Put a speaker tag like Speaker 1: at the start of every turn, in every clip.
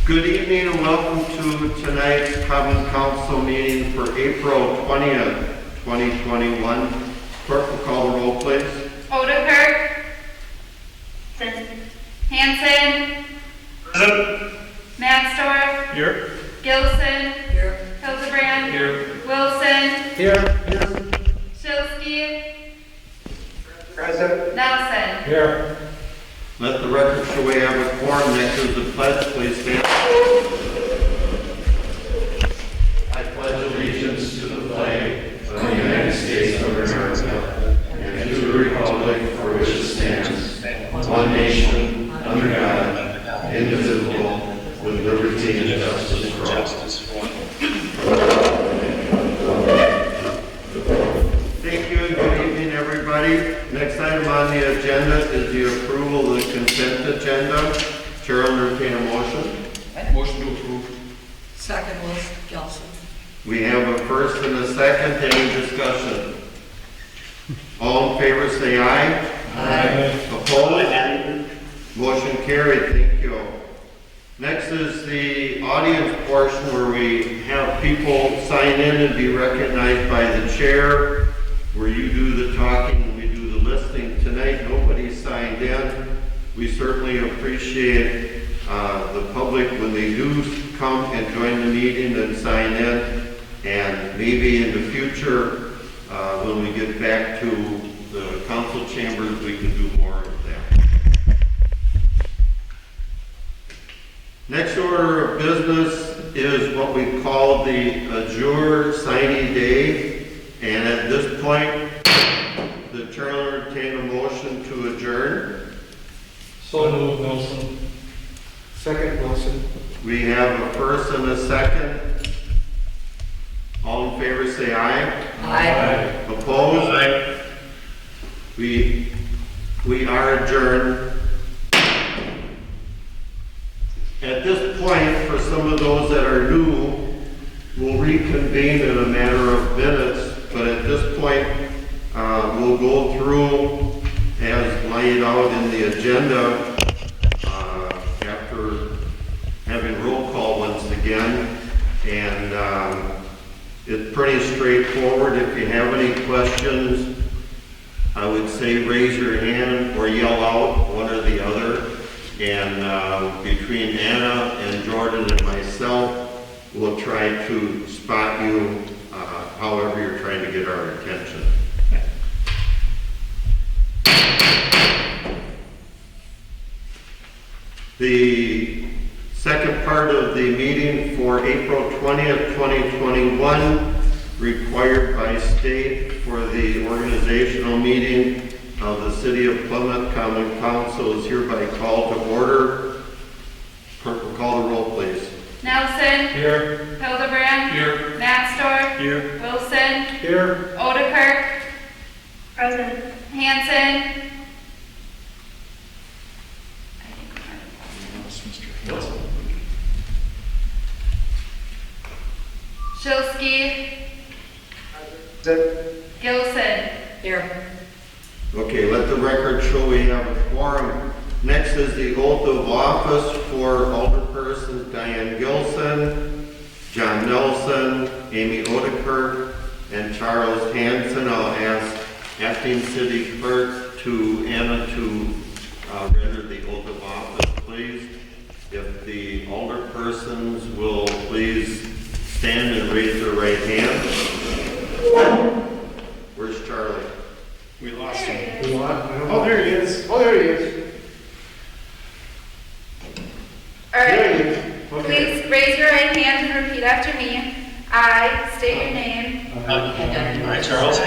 Speaker 1: Good evening and welcome to tonight's Common Council meeting for April 20th, 2021. Clerk will call the roll, please.
Speaker 2: Odekirk. Hanson.
Speaker 3: Present.
Speaker 2: Matsdorf.
Speaker 3: Here.
Speaker 2: Gilson.
Speaker 4: Here.
Speaker 2: Hildebrand.
Speaker 3: Here.
Speaker 2: Wilson.
Speaker 3: Here.
Speaker 2: Shilsky.
Speaker 3: Present.
Speaker 2: Nelson.
Speaker 3: Here.
Speaker 1: Let the record show we have a quorum. Next is the pledge. Please stand. I pledge allegiance to the flag of the United States of America and to the republic for which it stands, one nation, under God, indivisible, with liberty and justice for all. Thank you and good evening, everybody. Next item on the agenda is the approval of the consent agenda. Chair will entertain a motion.
Speaker 3: Motion to approve.
Speaker 4: Second was Gelson.
Speaker 1: We have a first and a second. Any discussion? All in favor say aye.
Speaker 4: Aye.
Speaker 1: Opposed? Motion carried. Thank you. Next is the audience portion where we have people sign in and be recognized by the chair, where you do the talking and we do the listening. Tonight, nobody signed in. We certainly appreciate the public when they do come and join the meeting and sign in. And maybe in the future, when we get back to the council chambers, we can do more of that. Next order of business is what we call the Azure Signing Day. And at this point, the chair will entertain a motion to adjourn.
Speaker 3: So moved, Nelson. Second, Wilson.
Speaker 1: We have a first and a second. All in favor say aye.
Speaker 4: Aye.
Speaker 1: Opposed?
Speaker 3: Aye.
Speaker 1: We are adjourned. At this point, for some of those that are new, we'll reconvene in a matter of minutes. But at this point, we'll go through as laid out in the agenda after having roll call once again. And it's pretty straightforward. If you have any questions, I would say raise your hand or yell out, one or the other. And between Anna and Jordan and myself, we'll try to spot you however you're trying to get our attention. The second part of the meeting for April 20th, 2021, required by state for the organizational meeting of the City of Plymouth Common Council is hereby called to order. Clerk will call the roll, please.
Speaker 2: Nelson.
Speaker 3: Here.
Speaker 2: Hildebrand.
Speaker 3: Here.
Speaker 2: Matsdorf.
Speaker 3: Here.
Speaker 2: Wilson.
Speaker 3: Here.
Speaker 2: Odekirk. Present. Hanson. Shilsky. Gilson.
Speaker 4: Here.
Speaker 1: Okay, let the record show we have a quorum. Next is the oath of office for alderpersons Diane Gilson, John Nelson, Amy Odekirk, and Charles Hanson. I'll ask acting city clerk Anna to render the oath of office, please. If the alderpersons will please stand and raise their right hand. Where's Charlie?
Speaker 3: We lost him. Oh, there he is. Oh, there he is.
Speaker 2: All right.
Speaker 3: There he is. Okay.
Speaker 2: Please raise your right hand and repeat after me. I state your name.
Speaker 3: I, Charles.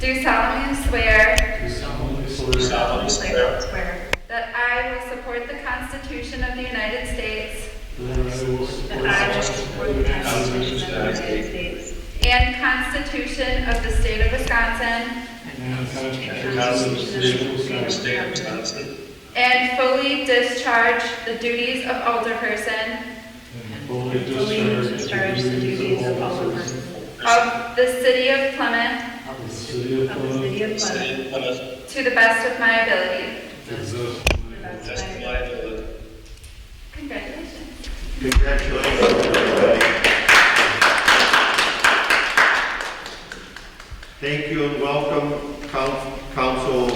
Speaker 2: Do solemnly swear
Speaker 3: Do solemnly
Speaker 5: Swear
Speaker 2: that I will support the Constitution of the United States
Speaker 5: that I will support the Constitution of the United States
Speaker 2: and Constitution of the State of Wisconsin,
Speaker 5: and the Constitution of the State of Wisconsin,
Speaker 2: and fully discharge the duties of alderperson
Speaker 5: and fully discharge the duties of alderperson
Speaker 2: of the City of Plymouth
Speaker 5: of the City of Plymouth
Speaker 2: to the best of my ability.
Speaker 5: to the best of my ability.
Speaker 2: Congratulations.
Speaker 1: Congratulations, everybody. Thank you and welcome council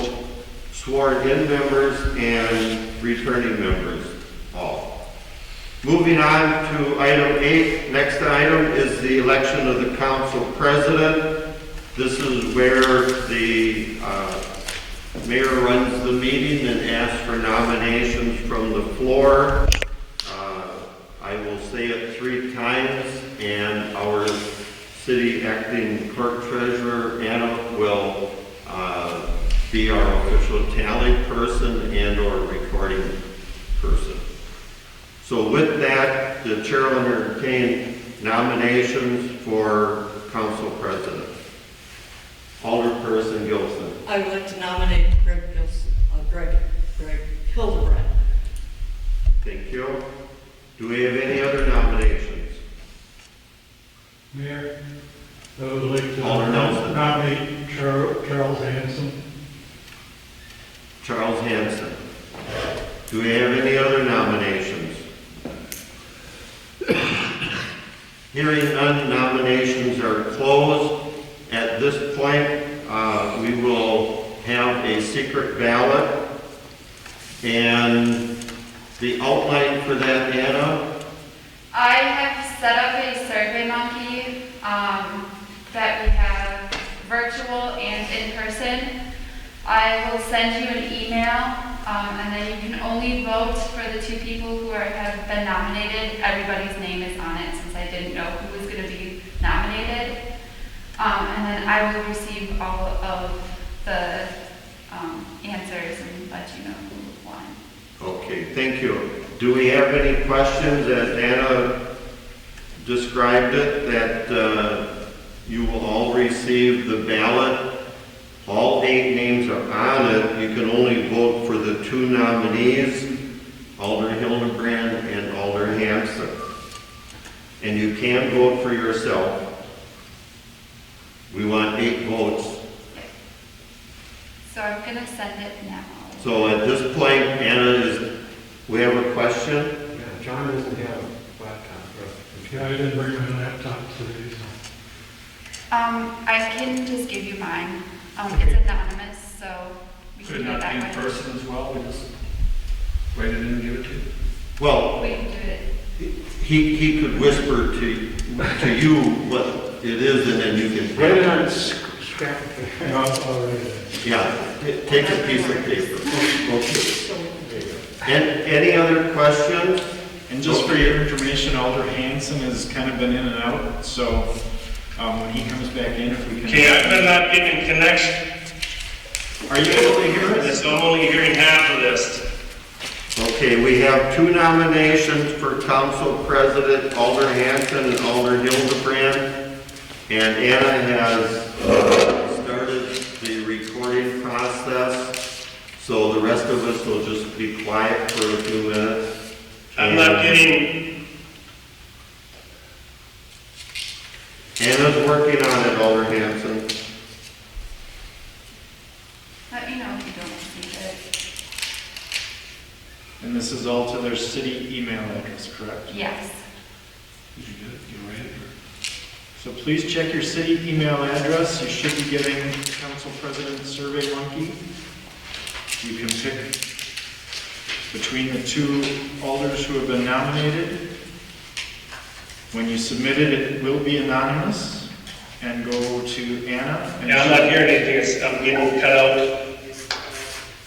Speaker 1: sworn-in members and returning members all. Moving on to item 8, next item is the election of the council president. This is where the mayor runs the meeting and asks for nominations from the floor. I will say it 3 times, and our city acting clerk treasurer, Anna, will be our official tally person and or recording person. So with that, the chair will entertain nominations for council president. Alderperson Gilson.
Speaker 4: I would like to nominate Greg Hildebrand.
Speaker 1: Thank you. Do we have any other nominations?
Speaker 6: Mayor, I would like to
Speaker 1: Alder Nelson.
Speaker 6: nominate Charles Hanson.
Speaker 1: Charles Hanson. Do we have any other nominations? Hearing none, nominations are closed. At this point, we will have a secret ballot. And the outline for that, Anna?
Speaker 2: I have set up a SurveyMonkey that we have virtual and in person. I will send you an email, and then you can only vote for the 2 people who have been nominated. Everybody's name is on it since I didn't know who was going to be nominated. And then I will receive all of the answers and let you know who won.
Speaker 1: Okay, thank you. Do we have any questions, as Anna described it, that you will all receive the ballot? All 8 names are on it. You can only vote for the 2 nominees, Alder Hildebrand and Alder Hanson. And you can vote for yourself. We want 8 votes.
Speaker 2: So I'm going to send it now.
Speaker 1: So at this point, Anna, we have a question?
Speaker 3: Yeah, John doesn't have a laptop.
Speaker 6: Yeah, I didn't bring my laptop today, so.
Speaker 2: I can just give you mine. It's anonymous, so we can
Speaker 7: Could
Speaker 2: do it
Speaker 7: not be in
Speaker 2: that way.
Speaker 7: person as well, we just write it in and give it to you.
Speaker 1: Well,
Speaker 2: We can do it.
Speaker 1: he could whisper to you what it is, and then you can.
Speaker 3: Write it on scrap of paper.
Speaker 6: Yeah, I'll write it.
Speaker 1: Yeah, take a piece of paper. Okay. And any other questions?
Speaker 7: And just for your information, Alder Hanson has kind of been in and out, so when he comes back in, if we can.
Speaker 8: Okay, I've been not getting connection,
Speaker 7: Are you able to hear us?
Speaker 8: so I'm only hearing half of this.
Speaker 1: Okay, we have 2 nominations for council president, Alder Hanson and Alder Hildebrand. And Anna has started the recording process, so the rest of us will just be quiet for a few minutes.
Speaker 8: I'm not getting,
Speaker 1: Anna's working on it, Alder Hanson.
Speaker 2: Let me know if you don't receive it.
Speaker 7: And this is all to their city email address, correct?
Speaker 2: Yes.
Speaker 7: Did you get it? You write it? So please check your city email address. You should be getting Council President SurveyMonkey. You can pick between the 2 alders who have been nominated. When you submit it, it will be anonymous and go to Anna. And
Speaker 8: yeah, I'm not hearing anything, I'm getting cut out.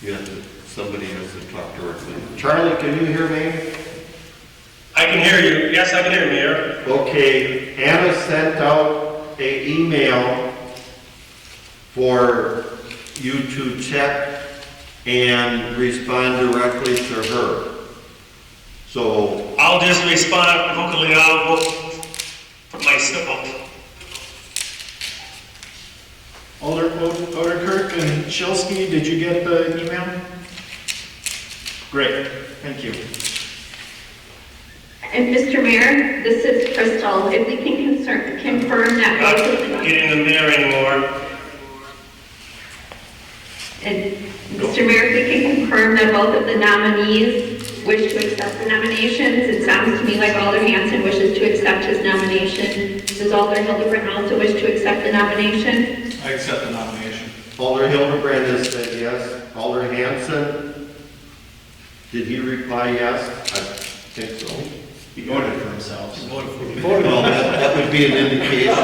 Speaker 1: You have to, somebody has to talk directly. Charlie, can you hear me?
Speaker 8: I can hear you, yes, I can hear you, Mayor.
Speaker 1: Okay, Anna sent out an email for you to check and respond directly to her. So,
Speaker 8: I'll just respond vocally, I'll vote for myself.
Speaker 7: Alder Kirk and Shilsky, did you get the email? Great, thank you.
Speaker 5: And Mr. Mayor, this is Crystal. If we can confirm that
Speaker 8: Not
Speaker 5: both of the,
Speaker 8: getting the mayor anymore.
Speaker 5: and Mr. Mayor, if we can confirm that both of the nominees wish to accept the nominations, it's on sounds to me like Alder Hanson wishes to accept his nomination. Does Alder Hildebrand also wish to accept the nomination?
Speaker 7: I accept the nomination.
Speaker 1: Alder Hildebrand has said yes. Alder Hanson, did he reply yes? I think so.
Speaker 7: He voted for himself. He voted for me.
Speaker 1: Well, that would be an indication.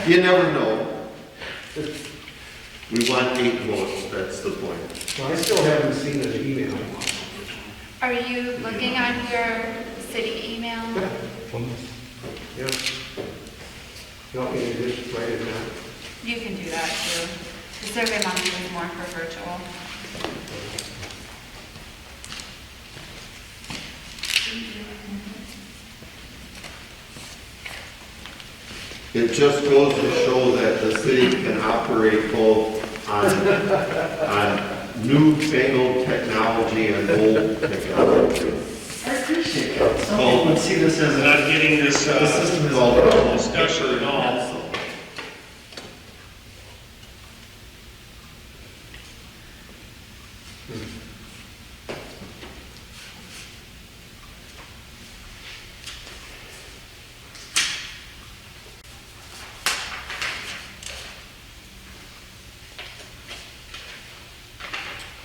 Speaker 1: You never know. We want 8 votes, that's the point.
Speaker 3: Well, I still haven't seen an email.
Speaker 2: Are you looking on your city email?
Speaker 3: Yeah. You want me to just write it down?
Speaker 2: You can do that too. The Survey Monkey is more for virtual.
Speaker 1: It just goes to show that the city can operate both on newfangled technology and old technology.
Speaker 7: I appreciate that. Some people would see this as
Speaker 8: Not getting this,
Speaker 7: the system is
Speaker 1: Called
Speaker 8: discussion at all.
Speaker 1: also.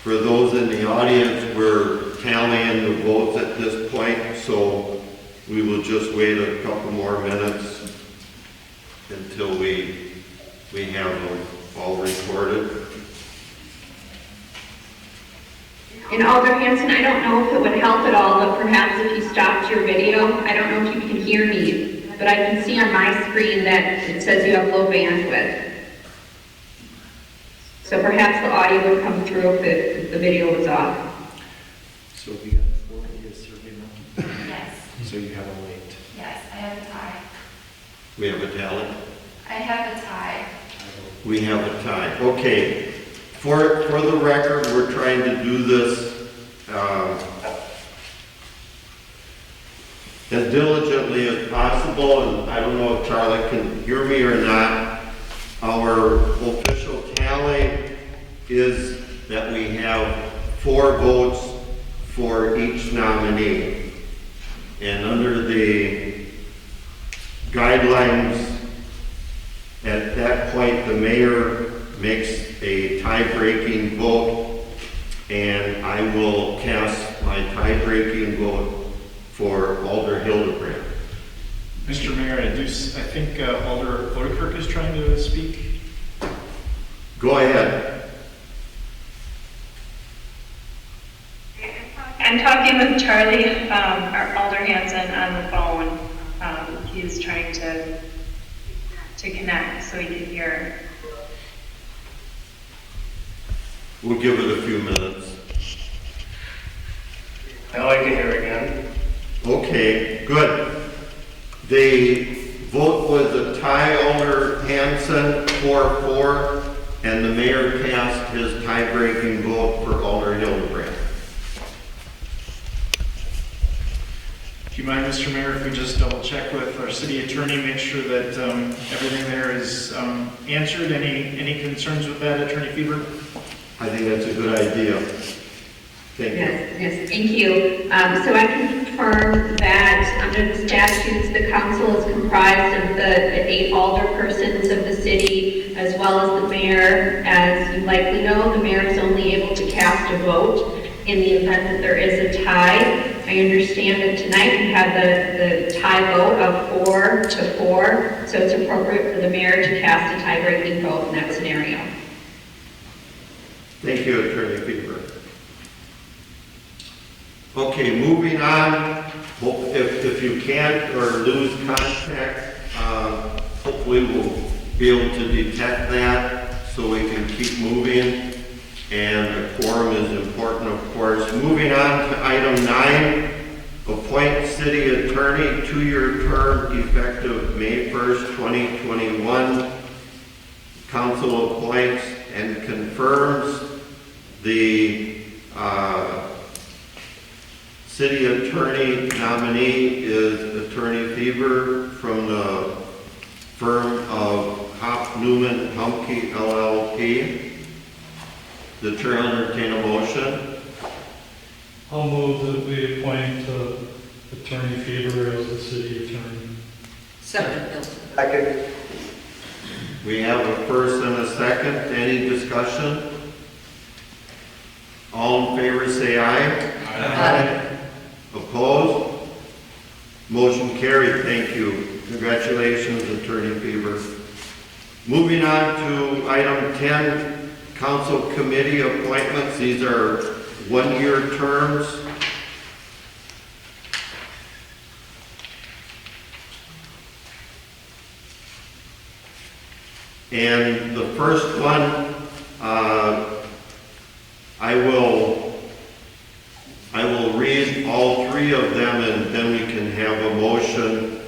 Speaker 1: For those in the audience, we're tallying the votes at this point, so we will just wait a couple more minutes until we have them all recorded.
Speaker 5: And Alder Hanson, I don't know if it would help at all, but perhaps if you stopped your video, I don't know if you can hear me, but I can see on my screen that it says you have low bandwidth. So perhaps the audio would come through if the video was off.
Speaker 7: So we got 4 as Survey Monkey.
Speaker 2: Yes,
Speaker 7: So you have a late.
Speaker 2: yes, I have a tie.
Speaker 1: We have a tally?
Speaker 2: I have a tie.
Speaker 1: We have a tie. Okay. For the record, we're trying to do this as diligently as possible, and I don't know if Charlie can hear me or not. Our official tally is that we have 4 votes for each nominee. And under the guidelines, at that point, the mayor makes a tie-breaking vote, and I will cast my tie-breaking vote for Alder Hildebrand.
Speaker 7: Mr. Mayor, I think Alder Odekirk is trying to speak.
Speaker 1: Go ahead.
Speaker 9: I'm talking with Charlie, our Alder Hanson, on the phone. He's trying to connect so he can hear.
Speaker 1: We'll give it a few minutes.
Speaker 8: Now I can hear again.
Speaker 1: Okay, good. The vote was a tie, Alder Hanson, 4-4, and the mayor cast his tie-breaking vote for Alder Hildebrand.
Speaker 7: Do you mind, Mr. Mayor, if we just double check with our city attorney, make sure that everything there is answered? Any concerns with that, Attorney Fever?
Speaker 1: I think that's a good idea. Thank you.
Speaker 5: Yes, thank you. So I can confirm that under the statutes, the council is comprised of the 8 alderpersons of the city, as well as the mayor. As you likely know, the mayor is only able to cast a vote in the event that there is a tie. I understand that tonight we have the tie vote of 4-4, so it's appropriate for the mayor to cast a tie-breaking vote in that scenario.
Speaker 1: Thank you, Attorney Fever. Okay, moving on. If you can't or lose contact, hopefully we'll be able to detect that so we can keep moving. And the quorum is important, of course. Moving on to item 9, appoint city attorney, 2-year term effective May 1st, 2021. Council appoints and confirms the city attorney nominee is Attorney Fever from the firm of Hop Newman Humke LLP. The chair will entertain a motion.
Speaker 6: I'll move that we appoint Attorney Faber as the city attorney.
Speaker 4: Second, Bill.
Speaker 3: Second.
Speaker 1: We have a first and a second. Any discussion? All in favor, say aye.
Speaker 4: Aye.
Speaker 1: Opposed? Motion carried. Thank you. Congratulations, Attorney Faber. Moving on to item 10, council committee appointments. These are one-year terms. And the first one, I will read all three of them, and then we can have a motion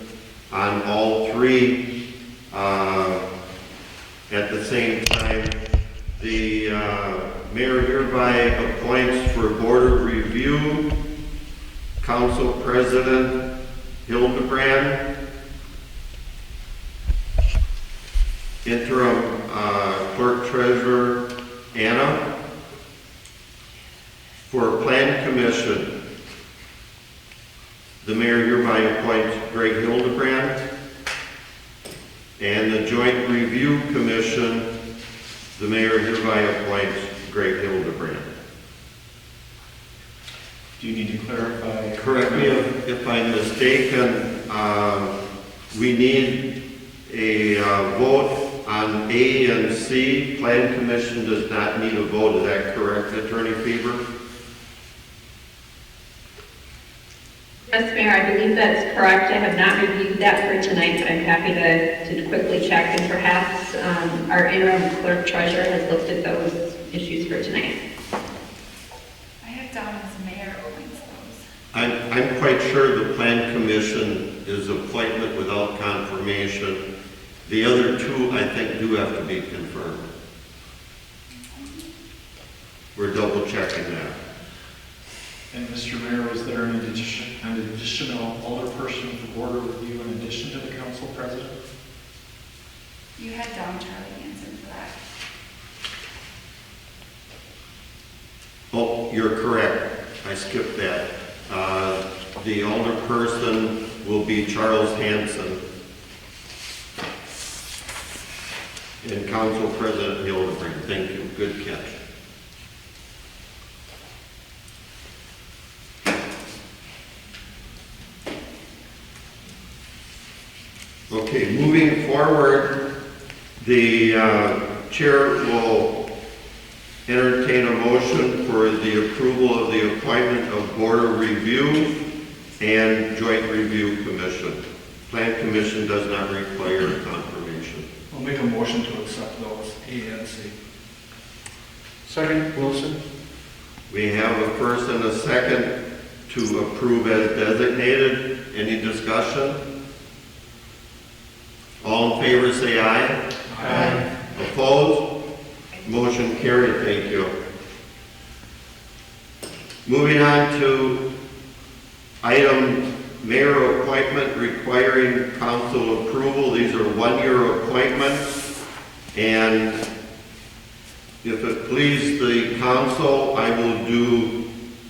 Speaker 1: on all three at the same time. The mayor hereby appoints for board of review, council president Hildebrand, interim clerk treasurer Anna. For plan commission, the mayor hereby appoints Greg Hildebrand. And the joint review commission, the mayor hereby appoints Greg Hildebrand.
Speaker 7: Do you need to clarify?
Speaker 1: Correct me if I'm mistaken, we need a vote on A and C. Plan commission does not need a vote, is that correct, Attorney Faber?
Speaker 5: Yes, Mayor, I believe that's correct. I have not reviewed that for tonight, but I'm happy to quickly check, and perhaps our interim clerk treasurer has looked at those issues for tonight.
Speaker 2: I have down as mayor appoints those.
Speaker 1: I'm quite sure the plan commission is appointment without confirmation. The other two, I think, do have to be confirmed. We're double checking that.
Speaker 7: And Mr. Mayor, was there an additional alderperson for board of review in addition to the council president?
Speaker 2: You had down Charlie Hanson for that.
Speaker 1: Oh, you're correct. I skipped that. The alderperson will be Charles Hanson. And council president Hildebrand. Thank you. Good catch. Okay, moving forward, the chair will entertain a motion for the approval of the appointment of Board of Review and Joint Review Commission. Plan Commission does not require confirmation.
Speaker 10: I'll make a motion to accept those, A and C.
Speaker 3: Second, Wilson.
Speaker 1: We have a first and a second to approve as designated. Any discussion? All in favor say aye.
Speaker 3: Aye.
Speaker 1: Opposed? Motion carried. Thank you. Moving on to item mayor appointment requiring council approval. These are one-year appointments, and if it please the council, I will do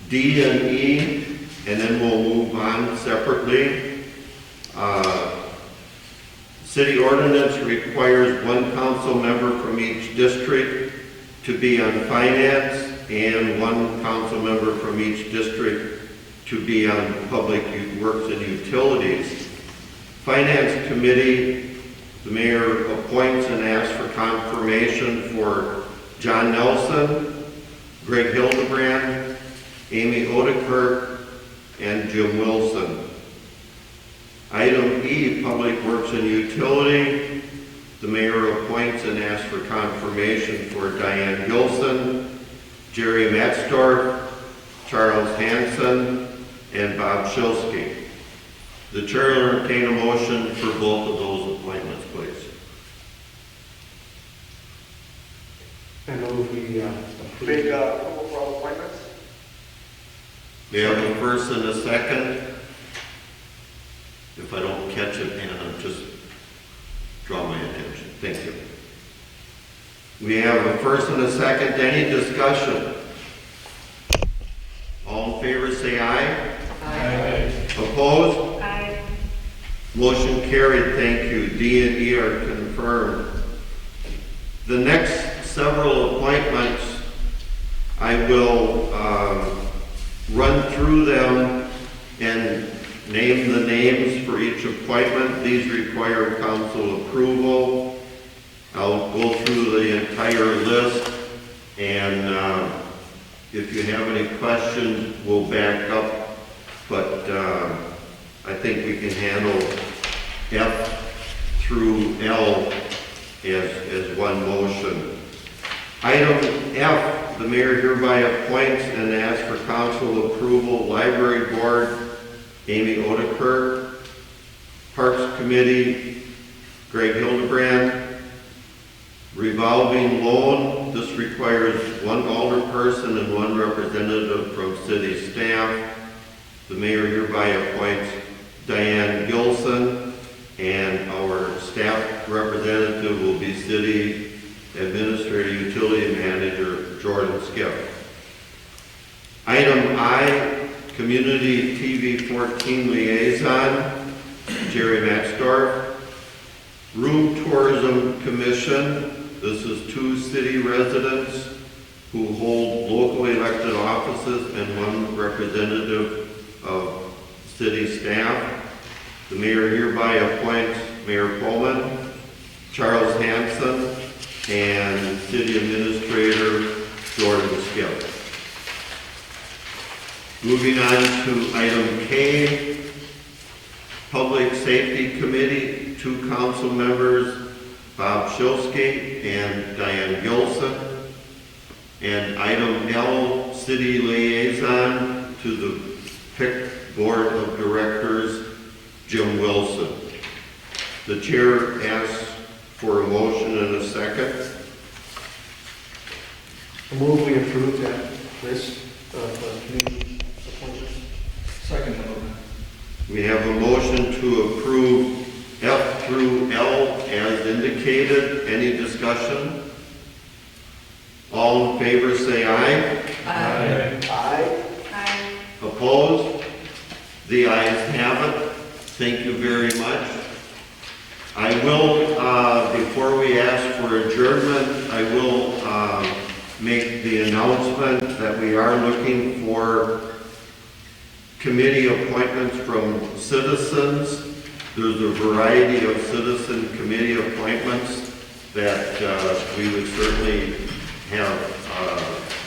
Speaker 1: D and E, and then we'll move on separately. City ordinance requires one council member from each district to be on finance and one council member from each district to be on public works and utilities. Finance committee, the mayor appoints and asks for confirmation for John Nelson, Greg Hildebrand, Amy Odekirk, and Jim Wilson. Item E, Public Works and Utility, the mayor appoints and asks for confirmation for Diane Gilson, Jerry Matzdorf, Charles Hanson, and Bob Shilsky. The chair will entertain a motion for both of those appointments, please.
Speaker 3: I move we
Speaker 10: Big,
Speaker 3: approve.
Speaker 10: approval for all appointments?
Speaker 1: We have a first and a second. If I don't catch it, Anna, just draw my attention. Thank you. We have a first and a second. Any discussion? All All in favor, say aye.
Speaker 6: Aye.
Speaker 1: Opposed?
Speaker 9: Aye.
Speaker 1: Motion carried, thank you. D and E are confirmed. The next several appointments, I will run through them and name the names for each appointment. These require council approval. I'll go through the entire list, and if you have any questions, we'll back up, but I think we can handle F through L as one motion. Item F, the mayor hereby appoints and asks for council approval, Library Board, Amy Odekirk, Parks Committee, Greg Hildebrand, Revolving Loan, this requires one alderperson and one representative from city staff. The mayor hereby appoints Diane Gilson, and our staff representative will be City Administrator Utility Manager Jordan Skiff. Item I, Community TV 14 Liaison, Jerry Maxdorf. Room Tourism Commission, this is 2 city residents who hold locally elected offices and 1 representative of city staff. The mayor hereby appoints Mayor Pullman, Charles Hanson, and City Administrator Jordan Skipp. Moving on to item K, Public Safety Committee, 2 council members, Bob Shilsky and Diane Gilson. And item L, City Liaison to the PIC Board of Directors, Jim Wilson. The chair asks for a motion and a second.
Speaker 3: I move we approve that list of committee appointments.
Speaker 10: Second motion.
Speaker 1: We have a motion to approve F through L as indicated. Any discussion? All in favor say aye.
Speaker 3: Aye.
Speaker 9: Aye.
Speaker 1: Opposed? The ayes have it. Thank you very much. I will, before we ask for adjournment, I will make the announcement that we are looking for committee appointments from citizens. There's a variety of citizen committee appointments that we would certainly have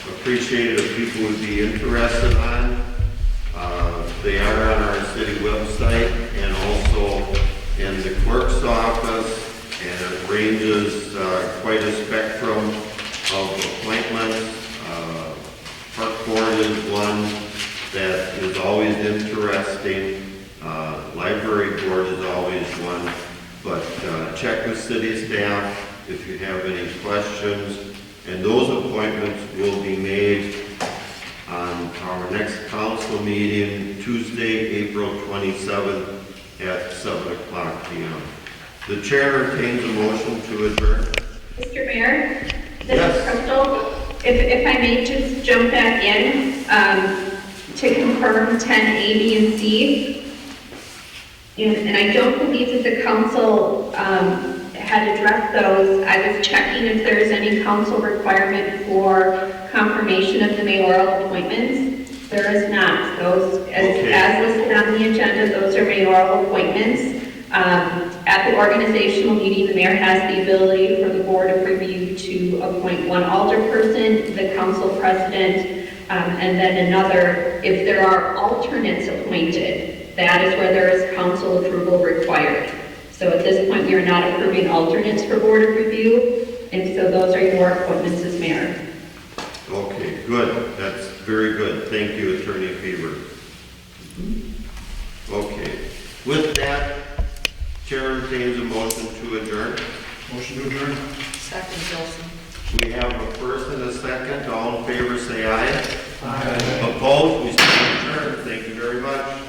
Speaker 1: appreciated if people would be interested on. They are on our city website and also in the clerk's office, and it ranges quite a spectrum of appointments. Park Board is one that is always interesting. Library Board is always one, but check with city staff if you have any questions. And those appointments will be made on our next council meeting, Tuesday, April 27th at 7 o'clock p.m. The chair entertains a motion to adjourn.
Speaker 5: Mr. Mayor, this
Speaker 1: Yes.
Speaker 5: is Crystal. If I may just jump back in to confirm 10A, B, and C. And I don't believe that the council had addressed those. I was checking if there's any council requirement for confirmation of the mayoral appointments. There is not. Those, as listed on the agenda, those are mayoral appointments. At the organizational meeting, the mayor has the ability for the board of review to appoint one alderperson, the council president, and then another. If there are alternates appointed, that is where there is council approval required. So at this point, we are not approving alternates for board of review, and so those are your appointments as mayor.
Speaker 1: Okay, good. That's very good. Thank you, Attorney Fever. Okay. With that, Chair entertains a motion to adjourn.
Speaker 10: Motion to adjourn.
Speaker 4: Second, Gilson.
Speaker 1: We have a first and a second. All in favor say aye.
Speaker 10: Aye.
Speaker 1: Opposed? We stand adjourned. Thank you very much.